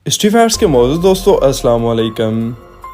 History facts کے موضوع دوستو السلام علیکم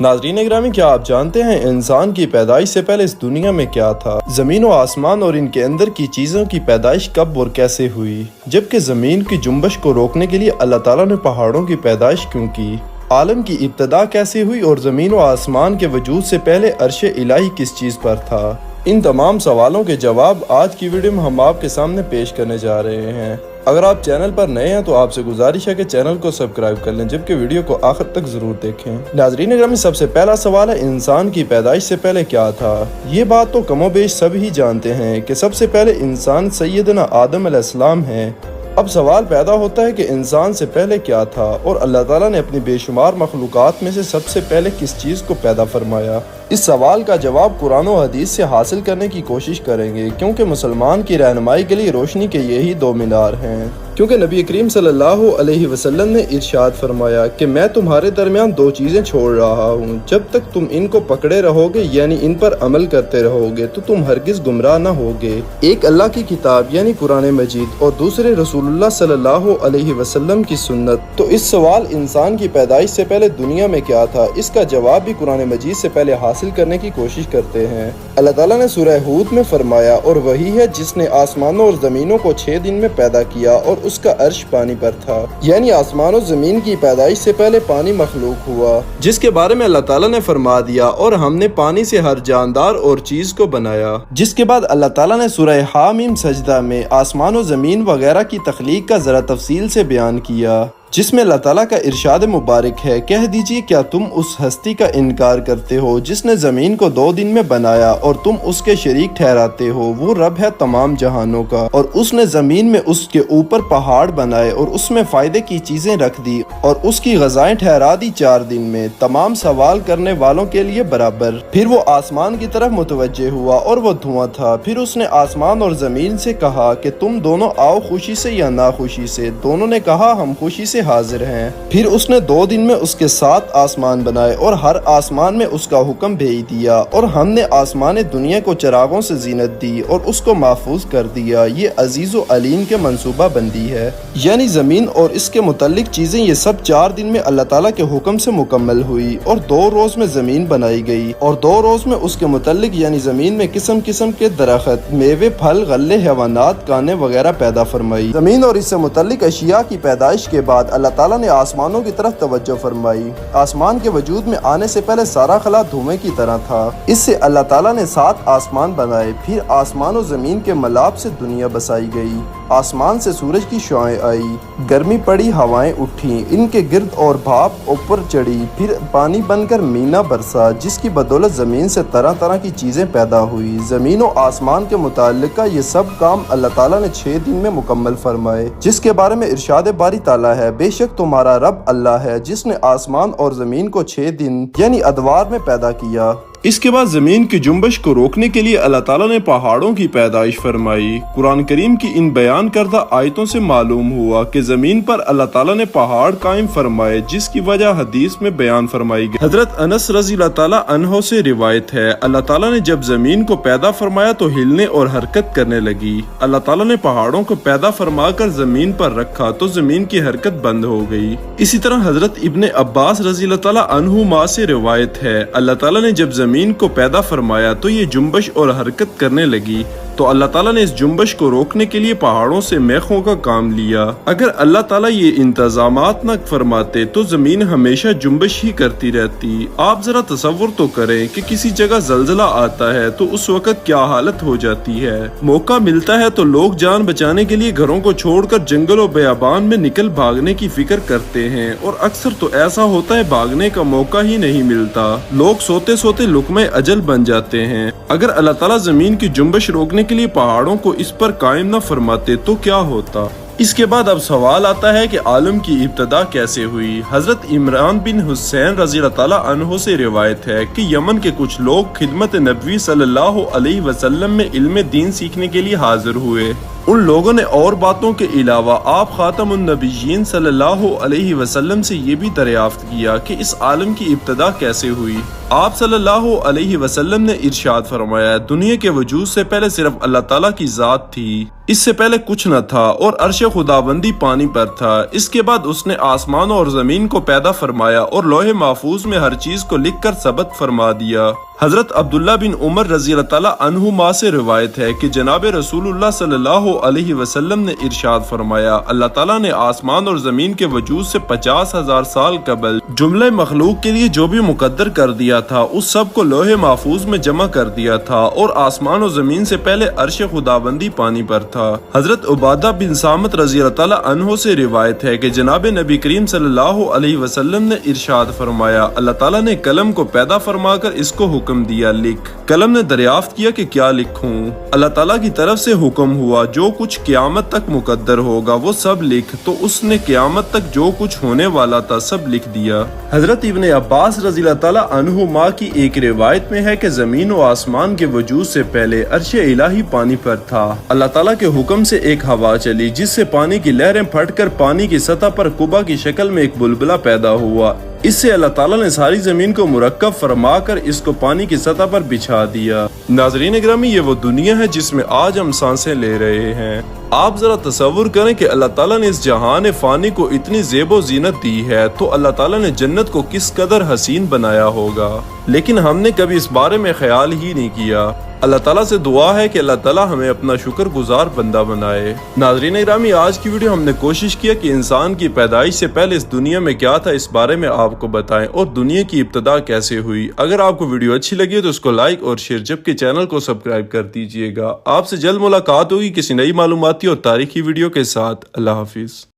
ناظرین اکرامی، کیا آپ جانتے ہیں انسان کی پیدائش سے پہلے اس دنیا میں کیا تھا؟ زمین و آسمان اور ان کے اندر کی چیزوں کی پیدائش کب اور کیسے ہوئی؟ جبکہ زمین کی جنبش کو روکنے کے لیے اللہ تعالیٰ نے پہاڑوں کی پیدائش کیوں کی؟ عالم کی ابتدا کیسے ہوئی اور زمین و آسمان کے وجود سے پہلے عرش الہی کس چیز پر تھا؟ ان تمام سوالوں کے جواب آج کی ویڈیو میں ہم آپ کے سامنے پیش کرنے جا رہے ہیں۔ اگر آپ چینل پر نئے ہیں تو آپ سے گزارش ہے کہ چینل کو سبسکرائب کر لیں، جبکہ ویڈیو کو آخر تک ضرور دیکھیں۔ ناظرین اکرامی، سب سے پہلا سوال ہے انسان کی پیدائش سے پہلے کیا تھا؟ یہ بات تو کم و بیش سب ہی جانتے ہیں کہ سب سے پہلے انسان سیدنا آدم علیہ السلام ہیں۔ اب سوال پیدا ہوتا ہے کہ انسان سے پہلے کیا تھا اور اللہ تعالیٰ نے اپنی بے شمار مخلوقات میں سے سب سے پہلے کس چیز کو پیدا فرمایا؟ اس سوال کا جواب قرآن و حدیث سے حاصل کرنے کی کوشش کریں گے، کیونکہ مسلمان کی رہنمائی کے لیے روشنی کے یہی دو مینار ہیں۔ کیونکہ نبی کریم صلی اللہ علیہ وسلم نے ارشاد فرمایا کہ میں تمہارے درمیان دو چیزیں چھوڑ رہا ہوں، جب تک تم ان کو پکڑے رہو گے یعنی ان پر عمل کرتے رہو گے تو تم ہرگز گمراہ نہ ہوگے۔ ایک اللہ کی کتاب یعنی قرآن مجید اور دوسرے رسول اللہ صلی اللہ علیہ وسلم کی سنت۔ تو اس سوال انسان کی پیدائش سے پہلے دنیا میں کیا تھا، اس کا جواب بھی قرآن مجید سے پہلے حاصل کرنے کی کوشش کرتے ہیں۔ اللہ تعالیٰ نے سورہ ہود میں فرمایا، اور وہی ہے جس نے آسمانوں اور زمینوں کو 6 دن میں پیدا کیا اور اس کا عرش پانی پر تھا، یعنی آسمان و زمین کی پیدائش سے پہلے پانی مخلوق ہوا، جس کے بارے میں اللہ تعالیٰ نے فرما دیا، اور ہم نے پانی سے ہر جاندار اور چیز کو بنایا۔ جس کے بعد اللہ تعالیٰ نے سورہ حامیم سجدہ میں آسمان و زمین وغیرہ کی تخلیق کا ذرا تفصیل سے بیان کیا، جس میں اللہ تعالیٰ کا ارشاد مبارک ہے، کہہ دیجئے کیا تم اس ہستی کا انکار کرتے ہو جس نے زمین کو 2 دن میں بنایا اور تم اس کے شریک ٹھہراتے ہو؟ وہ رب ہے تمام جہانوں کا، اور اس نے زمین میں اس کے اوپر پہاڑ بنائے اور اس میں فائدے کی چیزیں رکھ دی اور اس کی غذائیں ٹھہرا دی 4 دن میں، تمام سوال کرنے والوں کے لیے برابر۔ پھر وہ آسمان کی طرف متوجہ ہوا اور وہ دھواں تھا، پھر اس نے آسمان اور زمین سے کہا کہ تم دونوں آؤ خوشی سے یا ناخوشی سے؟ دونوں نے کہا ہم خوشی سے حاضر ہیں۔ پھر اس نے 2 دن میں اس کے 7 آسمان بنائے اور ہر آسمان میں اس کا حکم بھیج دیا، اور ہم نے آسمان دنیا کو چراغوں سے زینت دی اور اس کو محفوظ کر دیا۔ یہ عزیز و علیم کے منصوبہ بندی ہے، یعنی زمین اور اس کے متعلق چیزیں یہ سب 4 دن میں اللہ تعالیٰ کے حکم سے مکمل ہوئی، اور 2 روز میں زمین بنائی گئی، اور 2 روز میں اس کے متعلق یعنی زمین میں قسم قسم کے درخت، میوے، پھل، غلے، حیوانات، کانیں وغیرہ پیدا فرمائی۔ زمین اور اس سے متعلق اشیاء کی پیدائش کے بعد اللہ تعالیٰ نے آسمانوں کی طرف توجہ فرمائی۔ آسمان کے وجود میں آنے سے پہلے سارا خلا دھوئیں کی طرح تھا، اس سے اللہ تعالیٰ نے 7 آسمان بنائے۔ پھر آسمان و زمین کے ملاب سے دنیا بسائی گئی، آسمان سے سورج کی شعاعیں آئی، گرمی پڑی، ہوائیں اٹھیں، ان کے گرد اور بھاپ اوپر چڑھی، پھر پانی بن کر مینا برسا، جس کی بدولت زمین سے طرح طرح کی چیزیں پیدا ہوئی۔ زمین و آسمان کے متعلقہ یہ سب کام اللہ تعالیٰ نے 6 دن میں مکمل فرمائے، جس کے بارے میں ارشاد باری تعالیٰ ہے، بے شک تمہارا رب اللہ ہے جس نے آسمان اور زمین کو 6 دن یعنی ادوار میں پیدا کیا۔ اس کے بعد زمین کی جنبش کو روکنے کے لیے اللہ تعالیٰ نے پہاڑوں کی پیدائش فرمائی۔ قرآن کریم کی ان بیان کردہ آیتوں سے معلوم ہوا کہ زمین پر اللہ تعالیٰ نے پہاڑ قائم فرمائے، جس کی وجہ حدیث میں بیان فرمائی گئی۔ حضرت انس رضی اللہ تعالیٰ عنہ سے روایت ہے، اللہ تعالیٰ نے جب زمین کو پیدا فرمایا تو ہلنے اور حرکت کرنے لگی۔ اللہ تعالیٰ نے پہاڑوں کو پیدا فرما کر زمین پر رکھا تو زمین کی حرکت بند ہو گئی۔ اسی طرح حضرت ابن عباس رضی اللہ تعالیٰ عنہما سے روایت ہے، اللہ تعالیٰ نے جب زمین کو پیدا فرمایا تو یہ جنبش اور حرکت کرنے لگی، تو اللہ تعالیٰ نے اس جنبش کو روکنے کے لیے پہاڑوں سے میخوں کا کام لیا۔ اگر اللہ تعالیٰ یہ انتظامات نہ فرماتے تو زمین ہمیشہ جنبش ہی کرتی رہتی۔ آپ ذرا تصور تو کریں کہ کسی جگہ زلزلہ آتا ہے تو اس وقت کیا حالت ہو جاتی ہے۔ موقع ملتا ہے تو لوگ جان بچانے کے لیے گھروں کو چھوڑ کر جنگل و بیابان میں نکل بھاگنے کی فکر کرتے ہیں، اور اکثر تو ایسا ہوتا ہے بھاگنے کا موقع ہی نہیں ملتا، لوگ سوتے سوتے لقمہ اجل بن جاتے ہیں۔ اگر اللہ تعالیٰ زمین کی جنبش روکنے کے لیے پہاڑوں کو اس پر قائم نہ فرماتے تو کیا ہوتا؟ اس کے بعد اب سوال آتا ہے کہ عالم کی ابتدا کیسے ہوئی؟ حضرت عمران بن حسین رضی اللہ تعالیٰ عنہ سے روایت ہے کہ یمن کے کچھ لوگ خدمت نبوی صلی اللہ علیہ وسلم میں علم دین سیکھنے کے لیے حاضر ہوئے۔ ان لوگوں نے اور باتوں کے علاوہ آپ خاتم النبیین صلی اللہ علیہ وسلم سے یہ بھی دریافت کیا کہ اس عالم کی ابتدا کیسے ہوئی۔ آپ صلی اللہ علیہ وسلم نے ارشاد فرمایا، دنیا کے وجود سے پہلے صرف اللہ تعالیٰ کی ذات تھی، اس سے پہلے کچھ نہ تھا، اور عرش خداوندی پانی پر تھا۔ اس کے بعد اس نے آسمانوں اور زمین کو پیدا فرمایا اور لوح محفوظ میں ہر چیز کو لکھ کر ثبت فرما دیا۔ حضرت عبداللہ بن عمر رضی اللہ تعالیٰ عنہما سے روایت ہے کہ جناب رسول اللہ صلی اللہ علیہ وسلم نے ارشاد فرمایا، اللہ تعالیٰ نے آسمان اور زمین کے وجود سے 50,000 سال قبل جملہ مخلوق کے لیے جو بھی مقدر کر دیا تھا اس سب کو لوح محفوظ میں جمع کر دیا تھا، اور آسمان و زمین سے پہلے عرش خداوندی پانی پر تھا۔ حضرت عبادہ بن صامت رضی اللہ تعالیٰ عنہ سے روایت ہے کہ جناب نبی کریم صلی اللہ علیہ وسلم نے ارشاد فرمایا، اللہ تعالیٰ نے قلم کو پیدا فرما کر اس کو حکم دیا، لکھ۔ قلم نے دریافت کیا کہ کیا لکھوں؟ اللہ تعالیٰ کی طرف سے حکم ہوا، جو کچھ قیامت تک مقدر ہوگا وہ سب لکھ، تو اس نے قیامت تک جو کچھ ہونے والا تھا سب لکھ دیا۔ حضرت ابن عباس رضی اللہ تعالیٰ عنہما کی ایک روایت میں ہے کہ زمین و آسمان کے وجود سے پہلے عرش الہی پانی پر تھا۔ اللہ تعالیٰ کے حکم سے ایک ہوا چلی جس سے پانی کی لہریں پھٹ کر پانی کی سطح پر قبہ کی شکل میں ایک بلبلہ پیدا ہوا۔ اس سے اللہ تعالیٰ نے ساری زمین کو مرکب فرما کر اس کو پانی کی سطح پر بچھا دیا۔ ناظرین گرامی، یہ وہ دنیا ہے جس میں آج ہم سانسیں لے رہے ہیں۔ آپ ذرا تصور کریں کہ اللہ تعالیٰ نے اس جہان فانی کو اتنی زیب و زینت دی ہے تو اللہ تعالیٰ نے جنت کو کس قدر حسین بنایا ہوگا، لیکن ہم نے کبھی اس بارے میں خیال ہی نہیں کیا۔ اللہ تعالیٰ سے دعا ہے کہ اللہ تعالیٰ ہمیں اپنا شکر گزار بندہ بنائے۔ ناظرین اکرامی، آج کی ویڈیو ہم نے کوشش کیا کہ انسان کی پیدائش سے پہلے اس دنیا میں کیا تھا اس بارے میں آپ کو بتائیں، اور دنیا کی ابتدا کیسے ہوئی۔ اگر آپ کو ویڈیو اچھی لگی تو اس کو لائک اور شیئر، جبکہ چینل کو سبسکرائب کر دیجئے گا۔ آپ سے جلد ملاقات ہوگی کسی نئی معلوماتی اور تاریخی ویڈیو کے ساتھ۔ اللہ حافظ۔